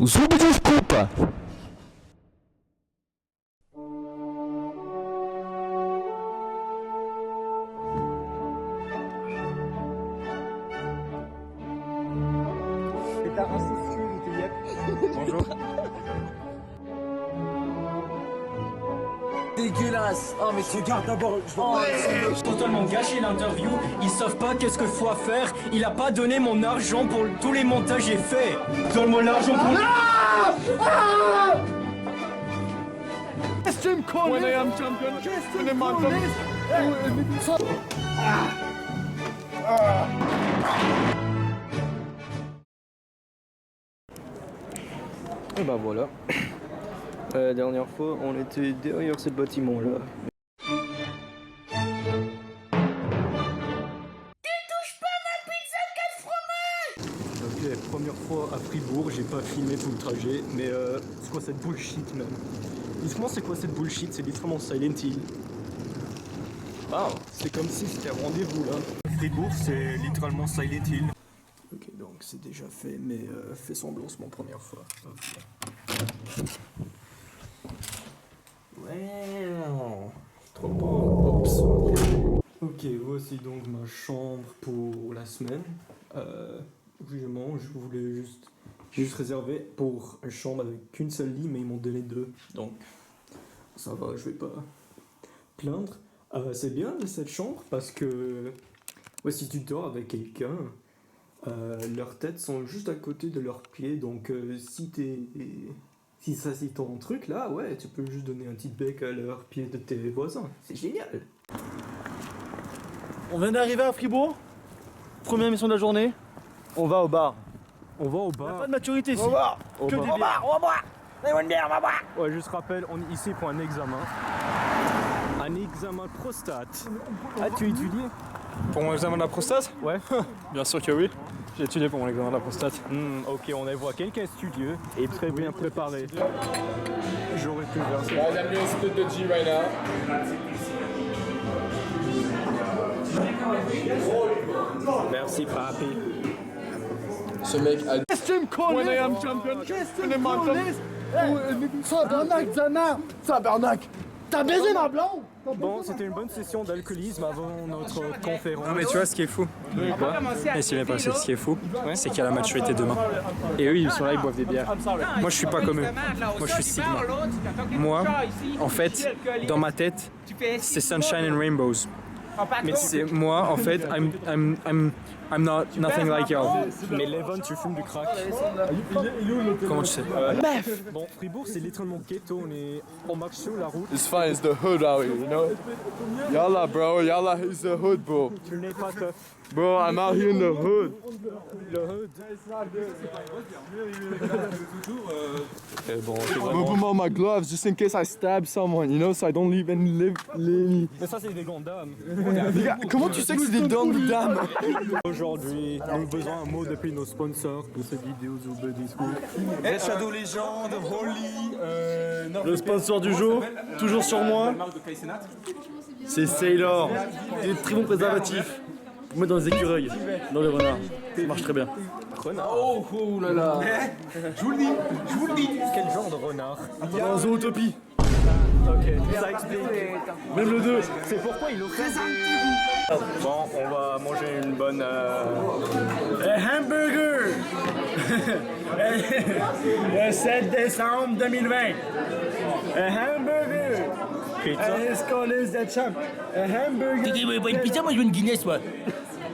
Zube desculpa! Bonjour. Dégueulasse. Oh mais tu regardes d'abord. Totalement gâché l'interview, ils savent pas qu'est-ce qu'il faut faire, il a pas donné mon argent pour tous les montages j'ai fait. Donne-moi l'argent pour... When I am champion, when I'm Et bah voilà. La dernière fois, on était derrière ce bâtiment-là. Ok, première fois à Fribourg, j'ai pas filmé tout le trajet, mais c'est quoi cette bullshit même? Dites-moi c'est quoi cette bullshit? C'est littéralement Silent Hill. Ah, c'est comme si c'était rendez-vous là. Fribourg, c'est littéralement Silent Hill. Ok, donc c'est déjà fait, mais fais semblant, c'est mon première fois. Okay. Wow, trop beau. Oups. Ok, voici donc ma chambre pour la semaine. Évidemment, je voulais juste réserver pour une chambre avec qu'une seule lit, mais ils m'ont donné deux. Donc, ça va, je vais pas plaindre. C'est bien de cette chambre parce que ouais, si tu dors avec quelqu'un, leurs têtes sont juste à côté de leurs pieds. Donc, si ça c'est ton truc là, ouais, tu peux juste donner un petit bec à leurs pieds de tes voisins. C'est génial. On vient d'arriver à Fribourg. Première mission de la journée. On va au bar. On va au bar. Pas de maturité ici. Au bar. Que des bières. On va boire. On va boire. Ouais, juste rappelle, on est ici pour un examen. Un examen de prostate. Ah, tu étudies? Pour mon examen de la prostate? Ouais. Bien sûr que oui. J'ai étudié pour mon examen de la prostate. Ok, on y voit quelqu'un studieux et très bien préparé. J'aurais pu faire ça. Guys, I'm doing split the G right now. Merci, papi. Ce mec a When I am champion, when I'm Tabarnak. T'as baisé ma blonde. Bon, c'était une bonne session d'alcoolisme avant notre conférence. Non mais tu vois ce qui est fou, et s'il n'est pas ce qui est fou, c'est qu'il y a la maturité demain. Et eux ils sont là, ils boivent des bières. Moi je suis pas comme eux, moi je suis Sigma. Moi, en fait, dans ma tête, c'est Sunshine and Rainbows. Mais c'est moi en fait, I'm not nothing like y'all. Mais Levon, tu fumes du crack. Comment tu sais? Bon, Fribourg, c'est littéralement ghetto. On marche sur la route. It's fine, it's the hood out here, you know? Yalla, bro, yalla, it's the hood, bro. Tu n'es pas tough. Bro, I'm out here in the hood. Le hood. Bon, c'est I'm vraiment... gonna put on my gloves just in case I stab someone, you know, so I don't leave any Mais ça, c'est des grandes dames. Les gars, comment tu sais que c'est des dents de dames? Aujourd'hui, nous avons besoin d'un mot depuis nos sponsors pour cette vidéo Zube Discours. Shadow Legend, Holy. Le sponsor du jour, toujours sur moi. C'est Sailor. Des très bons préservatifs. Pour mettre dans les écureuils, dans les renards. Ça marche très bien. Renard. Oh là là. Je vous le dis. Quel genre de renard? Dans Zootopie. Ok, ça explique. Même le 2. C'est pourquoi il offre des... Bon, on va manger une bonne... Hamburger. Le 7 décembre 2020. Un hamburger. pizza. Escalade de champ. Un hamburger. Il pas une pizza, moi je veux une Guinness, moi.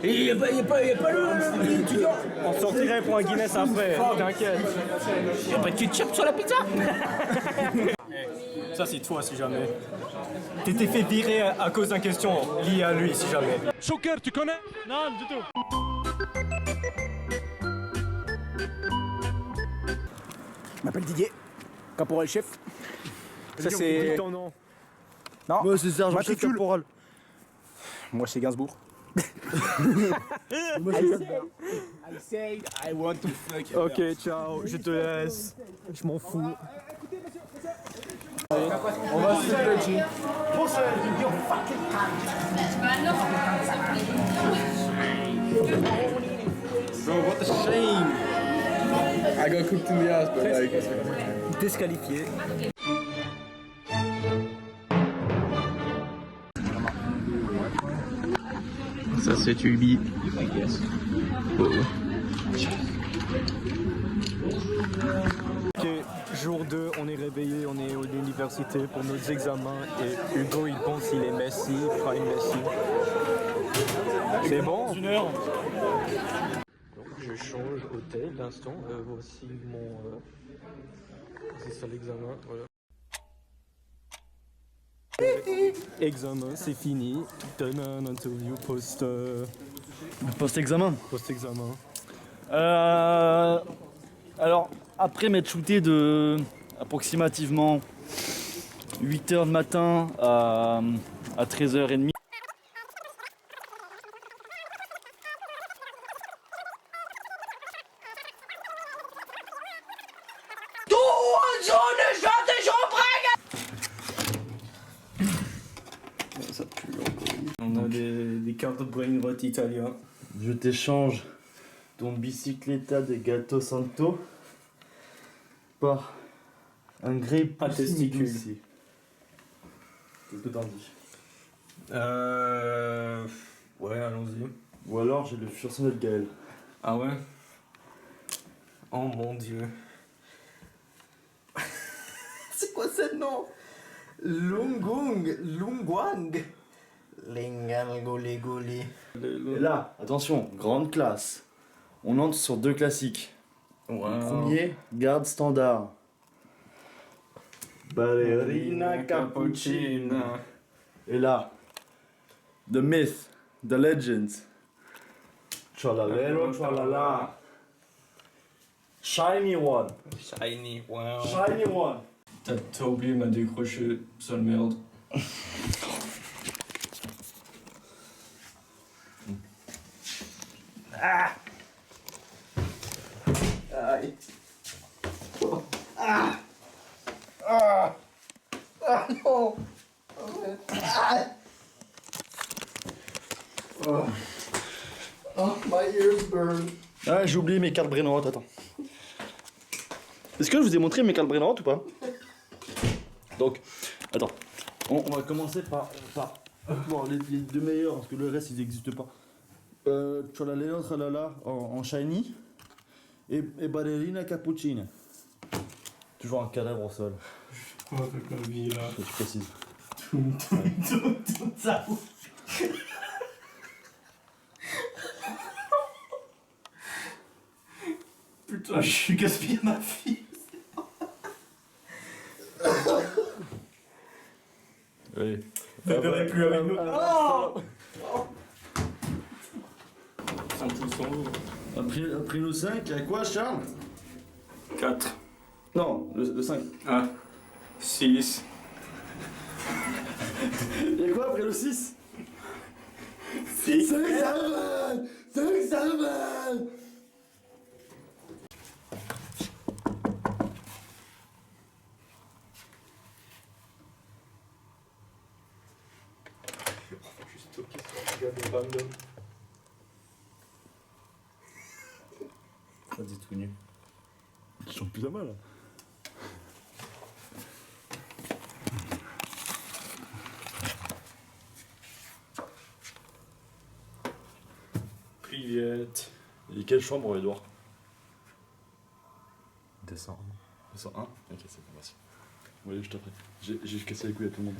Et il y a pas l'étudiant. On sortirait pour un Guinness après, t'inquiète. Il y a pas de ketchup sur la pizza. Ça c'est toi si jamais. T'étais fait virer à cause d'une question liée à lui si jamais. Joker, tu connais? Non, du tout. Je m'appelle Didier, caporal chef. Ça Dis c'est... ton nom. Non, Moi c'est sergent chef matricule. caporal. Moi c'est Gainsbourg. I said I want to fuck. Ok, ciao, je te laisse. Je m'en fous. On va se faire le G. Bro, what a shame. I I got cooked in the ass, but like. Disqualifié. Ça c'est Tubi. Ok, jour 2, on est réveillé, on est à l'université pour nos examens et Hugo il pense qu'il est Messi, Prime Messi. C'est bon? Une heure. Donc je change hôtel d'instant, voici mon... c'est ça l'examen, voilà. Examen, c'est fini. Donne un interview Post-examen. post-examen. Alors, après m'être shooté de approximativement 8h du matin à 13h30. On a des cartes de brain rot italiens. Je t'échange ton bicicleta de Gato Santo par un grape À testicule. Qu'est-ce que t'en dis? Ouais, allons-y. Ou alors j'ai le furson de Gaël. Ah ouais? Oh mon dieu. C'est quoi ce nom? Lungwang. Lingal goli goli. Et là, attention, grande classe. On entre sur deux classiques. Le premier, garde standard. Ballerina cappuccina. Et là, the myth, the legend. Tralalero, tralala. Shiny one. Shiny, wow. Shiny one. T'as oublié ma décroché, sale merde. Aïe. Non. Oh, my ears burn. Ah, j'ai oublié mes cartes Brainrot, attends. Est-ce que je vous ai montré mes cartes Brainrot ou pas? Donc, attends. On va commencer par bon, les deux meilleurs, parce que le reste, ils n'existent pas. Tralala, tralala en shiny. Et ballerina cappuccina. Toujours un cadavre au sol. Avec ma vie là. Je précise. Tout ça. Putain, je suis gaspillé ma fille. Oui. Ne verrez plus avec nous. Après le 5, il y a quoi, Charles? 4. Non, le 5. Ah. 6. Il y a quoi après le 6? 6. 5 Vas-y tout nu. Ils sont plus à mal. Privet. Et quelle chambre, Edouard? 201. 201. Ok, c'est bon, merci. Oui, je t'en prie. J'ai cassé les couilles à tout le monde.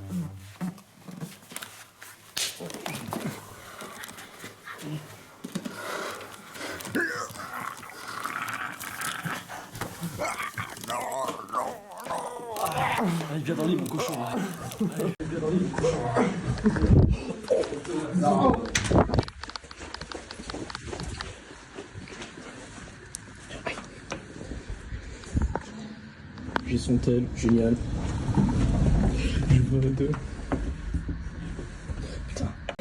Allez, viens dans le lit, mon cochon. Allez, viens dans le lit, mon cochon. J'ai son tel, génial. Je veux le 2.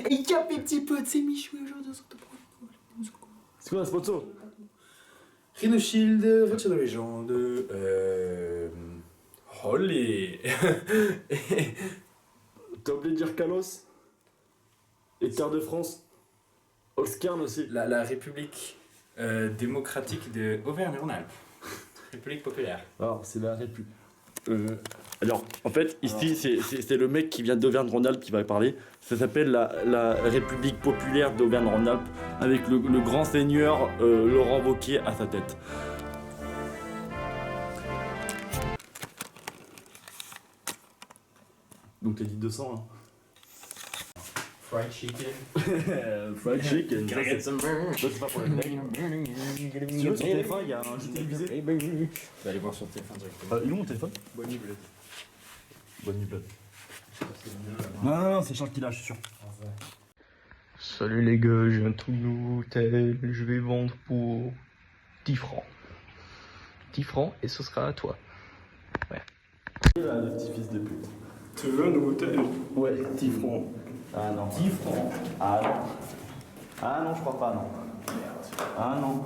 Il capte mes petits potes, c'est Michou aujourd'hui. C'est quoi la sponsor? Rhino Shield, voiture de légende, Holly. T'as oublié de dire Carlos? Et Terre de France? Olskern aussi. La République démocratique de Auvergne-Rhône-Alpes. République populaire. Alors, c'est la République. Alors, en fait, ici, c'est le mec qui vient d'Auvergne-Rhône-Alpes qui va parler. Ça s'appelle la République populaire d'Auvergne-Rhône-Alpes, avec le grand seigneur Laurent Wauquiez à sa tête. Donc, t'as dit 200, hein. Fried chicken. Fried chicken. Can I get some burger? Ça, c'est pas pour les blagues. Si tu veux, sur TF1, il y a un jeu télévisé. Je vais aller voir sur téléphone directement. Il est où mon téléphone? Bonne nuit, Bled. Bonne nuit, Bled. Non, c'est Charles qui l'a, je suis sûr. Salut les gars, j'ai un truc nouveau tel, je vais vendre pour 10 francs. 10 francs et ce sera à toi. Ouais. Là, le petit fils de pute. Tu veux un nouveau tel? Ouais, 10 francs. Ah non. 10 francs. Ah non. Ah non, je crois pas, non. Ah non.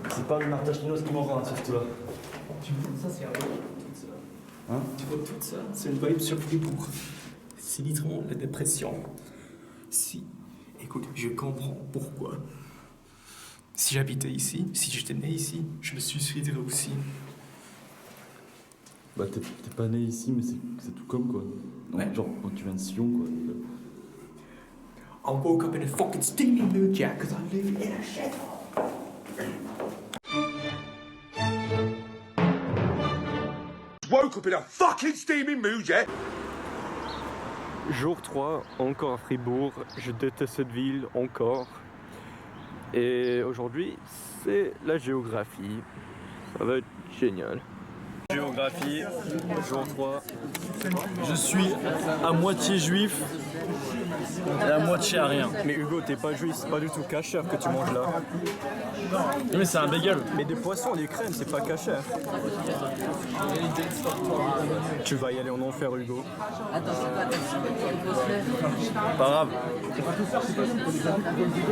C'est pas le Martha Chinoise qui m'envoie un surtout là. Tu vois, ça c'est rien, tout ça. Hein? Tu vois, tout ça, c'est une vibe sur Fribourg. C'est littéralement la dépression. Si, écoute, je comprends pourquoi. Si j'habitais ici, si j'étais né ici, je me suiciderais aussi. Bah t'es pas né ici, mais c'est tout comme quoi. Donc, Ouais. genre quand tu viens de Sion quoi. I woke up in a fucking steamy mood, Jack, cause I live in a shithole. Woke up in a fucking steaming mood, yeah? Jour 3, encore à Fribourg. Je déteste cette ville, encore. Et aujourd'hui, c'est la géographie. Ça va être génial. Géographie, jour 3. Je suis à moitié juif et à moitié à rien. Mais Hugo, t'es pas juif, c'est pas du tout kasher que tu manges là. Mais c'est un bagel. Mais des poissons, des crèmes, c'est pas kasher. Tu vas y aller en enfer, Hugo. Pas grave.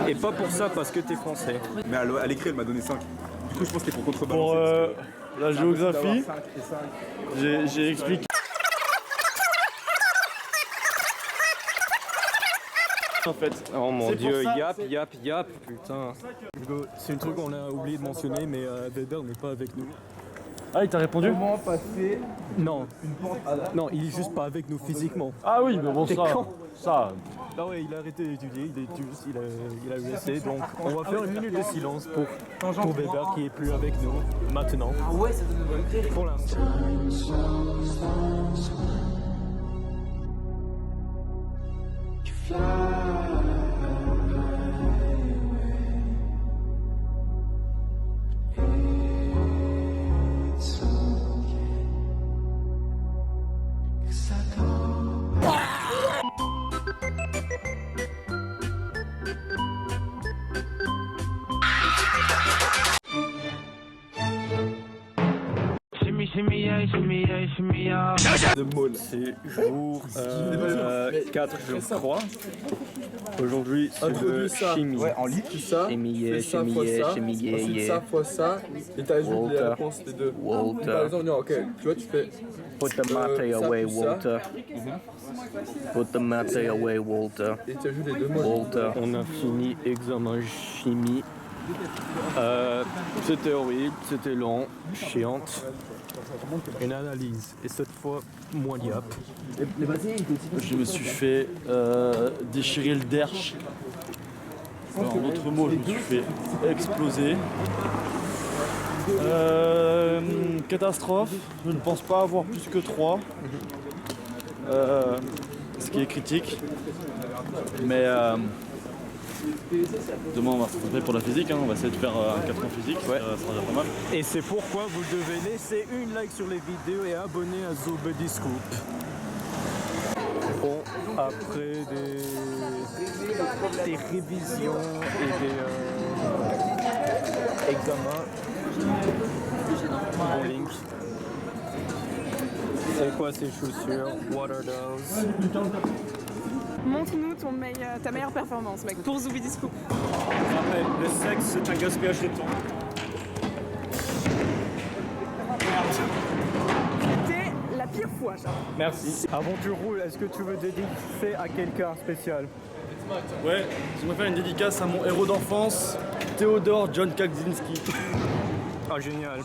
Et pas pour ça, parce que t'es français. Mais à l'écrit, elle m'a donné 5. Du coup, je pense que c'était pour Pour contrebalancer. la géographie, j'ai expliqué. En fait. Oh mon C'est dieu, pour ça, yap, putain. Hugo, c'est un truc qu'on a oublié de mentionner, mais Weber n'est pas avec nous. Ah, il t'a répondu? Non, non, il est juste pas avec nous physiquement. Ah oui, mais bon, T'es con. ça. Ah ouais, il a arrêté d'étudier, il a USC, donc on va faire une minute de silence pour Weber qui est plus avec nous maintenant. Ah ouais, ça donne une bonne pour l'instant. C'est jour 4, je crois. Aujourd'hui, c'est le chimie. Ouais, en lit, tout ça. Chimie, Fais ça, fois ça. Ensuite ça, fois ça. Et t'as juste les réponses des deux. Par exemple, non, ok. Tu vois, tu fais. Put the matter ça, away, tout ça. Walter. Put the matter away, Walter. Et tu ajoutes les deux mots. Walter. On a fini examen chimie. C'était horrible, c'était long, chiante. Une analyse, et cette fois, moins diap. Je me suis fait déchirer le derche. En d'autres mots, je me suis fait exploser. Catastrophe. Je ne pense pas avoir plus que 3. Ce qui est critique. Mais demain, on va se concentrer pour la physique. Hein. On va essayer de faire un 4 ans physique. Ouais. Ça sera déjà pas mal. Et c'est pourquoi vous devez laisser une like sur les vidéos et abonner à Zobody Scoop. Bon, après des révisions et des examens, bon link. C'est quoi ces chaussures? What are those? Montre-nous ta meilleure performance, mec, pour Zobody Scoop. Rappel, le sexe, c'est un gaspillage de temps. C'était la pire fois, genre. Merci. Avant que tu roules, est-ce que tu veux dédicacer à quelqu'un spécial? Ouais, j'aimerais faire une dédicace à mon héros d'enfance, Théodore John Kaczynski. Ah, génial.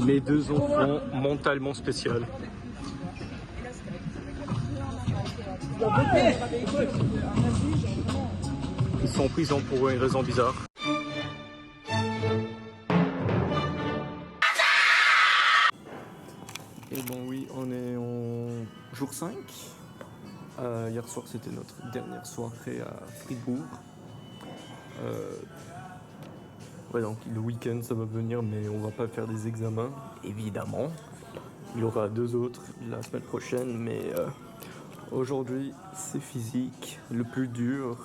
Les deux enfants mentalement spécial. Ils sont en prison pour une raison bizarre. Et bon oui, on est en jour 5. Hier soir c'était notre dernière soirée à Fribourg. Ouais, donc le week-end ça va venir, mais on va pas faire des examens, évidemment. Il y aura 2 autres la semaine prochaine, mais aujourd'hui c'est physique, le plus dur,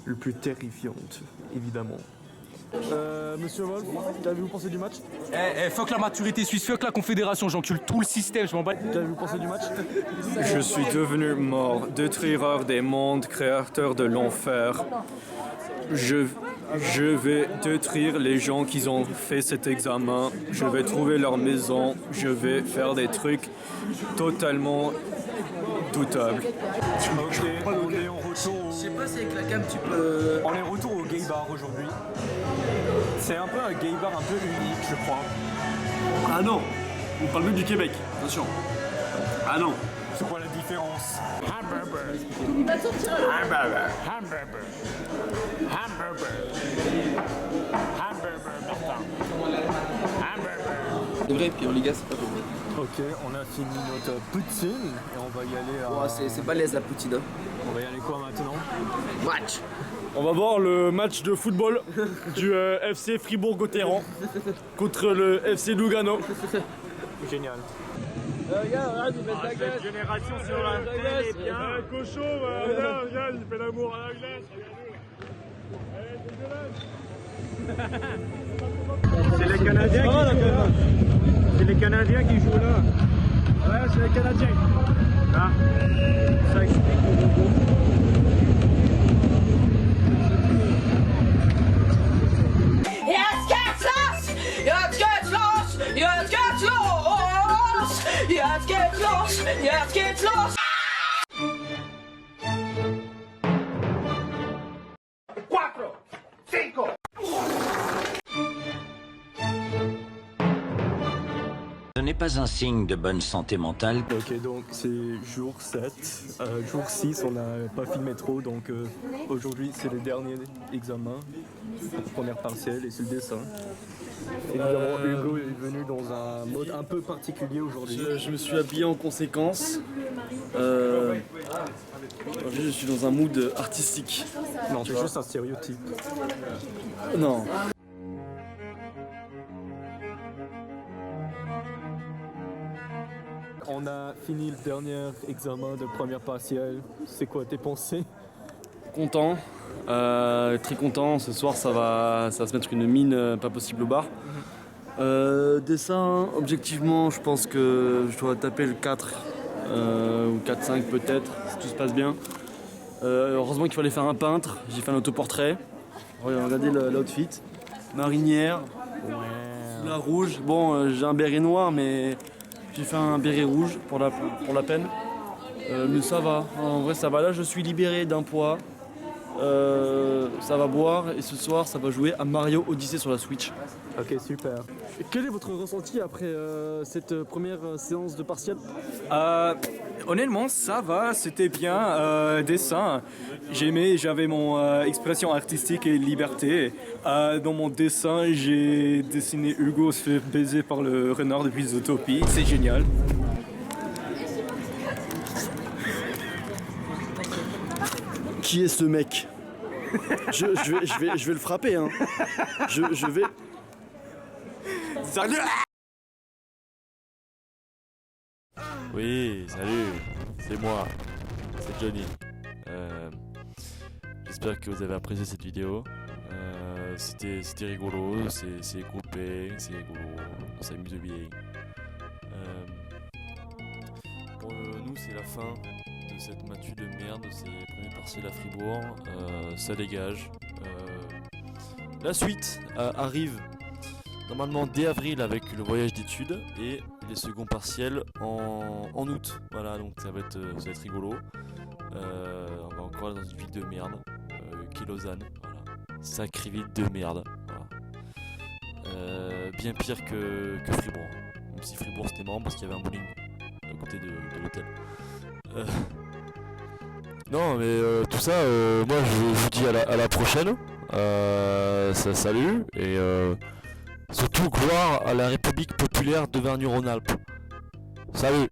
le plus terrifiant, évidemment. Monsieur Wolf, qu'avez-vous pensé du match? Fuck la maturité suisse, fuck la confédération, j'encule tout le système, je m'en bats. Qu'avez-vous pensé du match? Je suis devenu mort, détruireur des mondes, créateur de l'enfer. Je vais détruire les gens qui ont fait cet examen. Je vais trouver leur maison. Je vais faire des trucs totalement doutables. Ok, on est en retour. Je sais pas si avec la cam tu peux. On est retour au gay bar aujourd'hui. C'est un peu un gay bar un peu unique, je crois. Ah non, on parle même du Québec, attention. Ah non. C'est quoi la différence? De vrai, puis en Liga, c'est pas bon. Ok, on a fini notre poutine et on va y aller à... Ouais, c'est balèze la poutine. Hein. On va y aller quoi maintenant? Match. On va voir le match de football du FC Fribourg-Gotteron contre le FC Lugano. Génial. Cette génération sur la télé est bien. Un cochon, regarde, il fait l'amour à la glace. C'est les Canadiens qui jouent là. C'est les Canadiens qui jouent là. Ouais, c'est les Canadiens. Ah, ça explique le gros. Jetzt geht's los! Jetzt geht's los! Jetzt geht's los! Jetzt geht's los! Jetzt geht's los! Ce n'est pas un signe de bonne santé mentale. Ok, donc c'est jour 7. Jour 6, on n'a pas filmé trop, donc aujourd'hui c'est le dernier examen, première partielle, et c'est le dessin. Évidemment, Hugo est venu dans un mode un peu particulier aujourd'hui. Je me suis habillé en conséquence. Aujourd'hui, je suis dans un mood artistique. Non, c'est juste un stéréotype. Non. On a fini le dernier examen de première partielle. C'est quoi tes pensées? Content, très content. Ce soir, ça va se mettre une mine pas possible au bar. Dessin, objectivement, je pense que je dois taper le 4 ou 4-5 peut-être, si tout se passe bien. Heureusement qu'il fallait faire un peintre. J'ai fait un autoportrait. Regardez l'outfit. Marinière, foulard rouge. Bon, j'ai un béret noir, mais j'ai fait un béret rouge pour la peine. Mais ça va, en vrai ça va. Là je suis libéré d'un poids. Ça va boire et ce soir ça va jouer à Mario Odyssey sur la Switch. Ok, super. Quel est votre ressenti après cette première séance de partiel? Honnêtement, ça va, c'était bien. Dessin, j'avais mon expression artistique et liberté. Dans mon dessin, j'ai dessiné Hugo se fait baiser par le renard depuis Zootopie. C'est génial. Qui est ce mec? je vais le frapper hein. Je vais. Oui, salut, c'est moi, c'est Johnny. J'espère que vous avez apprécié cette vidéo. C'était rigolo, c'est groupé, c'est rigolo, on s'amuse bien. Pour nous, c'est la fin de cette matu de merde, de ces premiers partiels à Fribourg. Ça dégage. La suite arrive normalement dès avril avec le voyage d'études et les seconds partiels en août. Voilà, donc ça va être rigolo. On va encore aller dans une ville de merde, qui est Lausanne. Voilà. Sacrée ville de merde. Voilà. Bien pire que Fribourg. Même si Fribourg c'était marrant parce qu'il y avait un bowling à côté de l'hôtel. Non mais tout ça, moi je vous dis à la prochaine. Salut et surtout gloire à la République populaire d'Auvergne-Rhône-Alpes. Salut.